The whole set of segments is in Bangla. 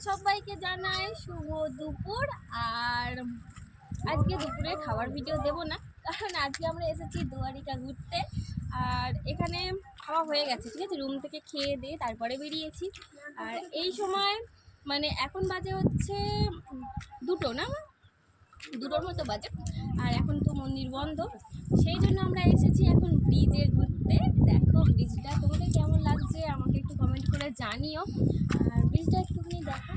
সবাইকে জানাই শুভ দুপুর। আর আজকে দুপুরে খাওয়ার ভিডিও দেব না, কারণ আজকে আমরা এসেছি দুয়ারিকা ঘুরতে। আর এখানে খাওয়া হয়ে গেছে, ঠিক আছে, রুম থেকে খেয়ে দিয়ে তারপরে বেরিয়েছি। আর এই সময় মানে এখন বাজে হচ্ছে 2টো না, 2টোর মতো বাজে। আর এখন তো মন্দির বন্ধ, সেই জন্য আমরা এসেছি এখন ব্রিজে ঘুরতে। দেখো ব্রিজটা তোমাদের কেমন লাগছে আমাকে একটু কমেন্ট করে জানিও। আর ব্রিজটা একটুখানি দেখো,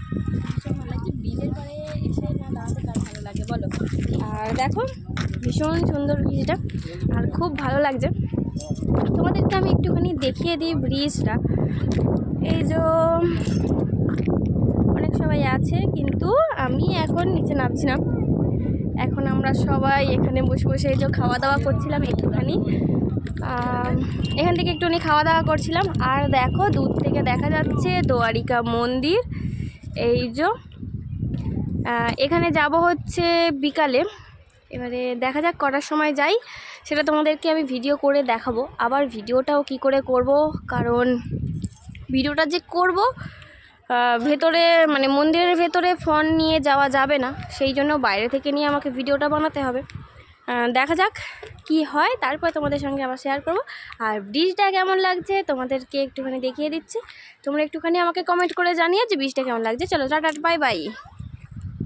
ভীষণ ভালো লাগছে। ব্রিজের পরে এসে না দাঁড়াতে কার ভালো লাগে বলো। আর দেখো ভীষণ সুন্দর ব্রিজটা, আর খুব ভালো লাগছে। তোমাদেরকে আমি একটুখানি দেখিয়ে দিই ব্রিজটা। এই যে অনেক সবাই আছে, কিন্তু আমি এখন নিচে নামছি না। এখন আমরা সবাই এখানে বসে বসে এই যে খাওয়া দাওয়া করছিলাম একটুখানি, এখান থেকে একটুখানি খাওয়া দাওয়া করছিলাম। আর দেখো দূর থেকে দেখা যাচ্ছে দুয়ারিকা মন্দির। এই যে এখানে যাব হচ্ছে বিকালে, এবারে দেখা যাক কটার সময় যাই, সেটা তোমাদেরকে আমি ভিডিও করে দেখাবো। আবার ভিডিওটাও কি করে করব, কারণ ভিডিওটা যে করব ভেতরে মানে মন্দিরের ভেতরে ফোন নিয়ে যাওয়া যাবে না, সেই জন্য বাইরে থেকে নিয়ে আমাকে ভিডিওটা বানাতে হবে। দেখা যাক কি হয়, তারপর তোমাদের সঙ্গে আবার শেয়ার করব। আর ব্রিজটা কেমন লাগছে তোমাদেরকে একটুখানি দেখিয়ে দিচ্ছি, তোমরা একটুখানি আমাকে কমেন্ট করে জানিয়ে যে ব্রিজটা কেমন লাগছে। চলো টাটা, বাই বাই।